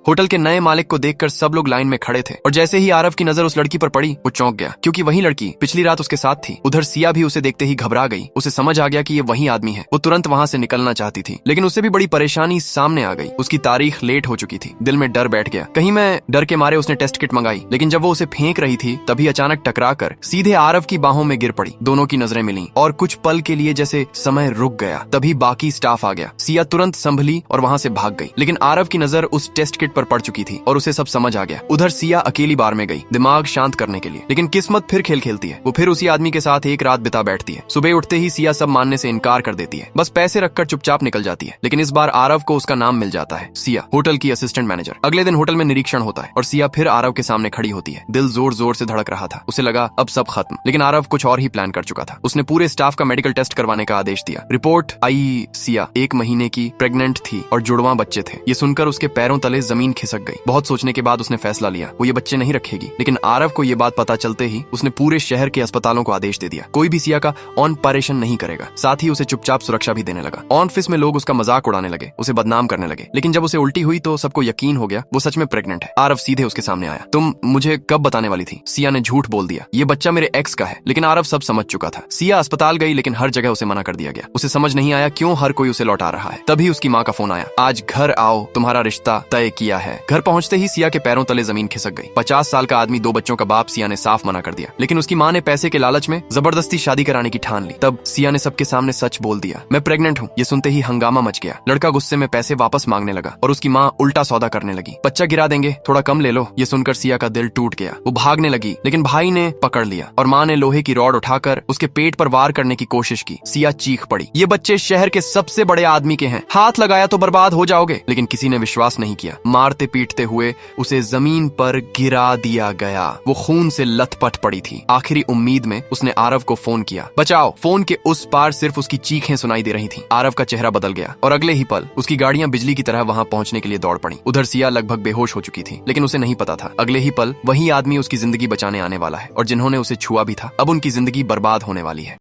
Hotel के नए मालिक को देखकर सब लोग लाइन में खड़े थे और जैसे ही आरव की नजर उस लड़की पर पड़ी वो चौंक गया, क्योंकि वही लड़की पिछली रात उसके साथ थी। उधर सिया भी उसे देखते ही घबरा गई। उसे समझ आ गया कि ये वही आदमी है। वो तुरंत वहां से निकलना चाहती थी, लेकिन उससे भी बड़ी परेशानी सामने आ गई। उसकी तारीख लेट हो चुकी थी। दिल में डर बैठ गया, कहीं मैं डर के मारे उसने टेस्ट किट मंगाई। लेकिन जब वो उसे फेंक रही थी तभी अचानक टकरा कर सीधे आरव की बाहों में गिर पड़ी। दोनों की नजरें मिली और कुछ पल के लिए जैसे समय रुक गया। तभी बाकी स्टाफ आ गया। सिया तुरंत संभली और वहां से भाग गई, लेकिन आरव की नजर उस टेस्ट किट पर पड़ चुकी थी और उसे सब समझ आ गया। उधर सिया अकेली बार में गई दिमाग शांत करने के लिए, लेकिन किस्मत फिर खेल खेलती है। वो फिर उसी आदमी के साथ एक रात बिता बैठती है। सुबह उठते ही सिया सब मानने से इनकार कर देती है, बस पैसे रखकर चुपचाप निकल जाती है। लेकिन इस बार आरव को उसका नाम मिल जाता है, सिया, होटल की असिस्टेंट मैनेजर। अगले दिन होटल में निरीक्षण होता है और सिया फिर आरव के सामने खड़ी होती है। दिल जोर जोर से धड़क रहा था। उसे लगा अब सब खत्म, लेकिन आरव कुछ और ही प्लान कर चुका था। उसने पूरे स्टाफ का मेडिकल टेस्ट करवाने का आदेश दिया। रिपोर्ट आई, सिया 1 महीने की प्रेग्नेंट थी और जुड़वां बच्चे थे। ये सुनकर उसके पैरों तले जमीन खिसक गई। बहुत सोचने के बाद उसने फैसला लिया वो ये बच्चे नहीं रखेगी। लेकिन आरव को ये बात पता चलते ही उसने पूरे शहर के अस्पतालों को आदेश दे दिया, कोई भी सिया का ऑपरेशन नहीं करेगा। साथ ही उसे चुपचाप सुरक्षा भी देने लगा। ऑफिस में लोग उसका मजाक उड़ाने लगे, उसे बदनाम करने लगे। लेकिन जब उसे उल्टी हुई तो सबको यकीन हो गया वो सच में प्रेग्नेंट है। आरव सीधे उसके सामने आया। तुम मुझे कब बताने वाली थी? सिया ने झूठ बोल दिया। ये बच्चा मेरे एक्स का है। लेकिन आरव सब समझ चुका था। सिया अस्पताल गई, लेकिन हर जगह उसे मना कर दिया गया। उसे समझ नहीं आया क्यों हर कोई उसे लौटा रहा है। तभी उसकी माँ का फोन आया, आज घर आओ, तुम्हारा रिश्ता तय किया है। घर पहुंचते ही सिया के पैरों तले जमीन खिसक गई। 50 साल का आदमी, 2 बच्चों का बाप, सिया ने साफ मना कर दिया। लेकिन उसकी माँ ने पैसे के लालच में जबरदस्ती शादी कराने की ठान ली। तब सिया ने सबके सामने सच बोल दिया, मैं प्रेग्नेंट हूँ। ये सुनते ही हंगामा मच गया। लड़का गुस्से में पैसे वापस मांगने लगा और उसकी माँ उल्टा सौदा करने लगी। बच्चा गिरा देंगे, थोड़ा कम ले लो। ये सुनकर सिया का दिल टूट गया। वो भागने लगी, लेकिन भाई ने पकड़ लिया और माँ ने लोहे की रॉड उठाकर उसके पेट पर वार करने की कोशिश की। सिया चीख पड़ी, ये बच्चे शहर के सबसे बड़े आदमी के हैं, हाथ लगाया तो बर्बाद हो जाओगे। लेकिन किसी ने विश्वास नहीं किया। मारते पीटते हुए उसे जमीन पर गिरा दिया गया। वो खून से लथपथ पड़ी थी। आखिरी उम्मीद में उसने आरव को फोन किया, बचाओ। फोन के उस पार सिर्फ उसकी चीखें सुनाई दे रही थी। आरव का चेहरा बदल गया और अगले ही पल उसकी गाड़ियां बिजली की तरह वहां पहुंचने के लिए दौड़ पड़ी। उधर सिया लगभग बेहोश हो चुकी थी, लेकिन उसे नहीं पता था अगले ही पल वही आदमी उसकी जिंदगी बचाने आने वाला है और जिन्होंने उसे छुआ भी था अब उनकी जिंदगी बर्बाद होने वाली है।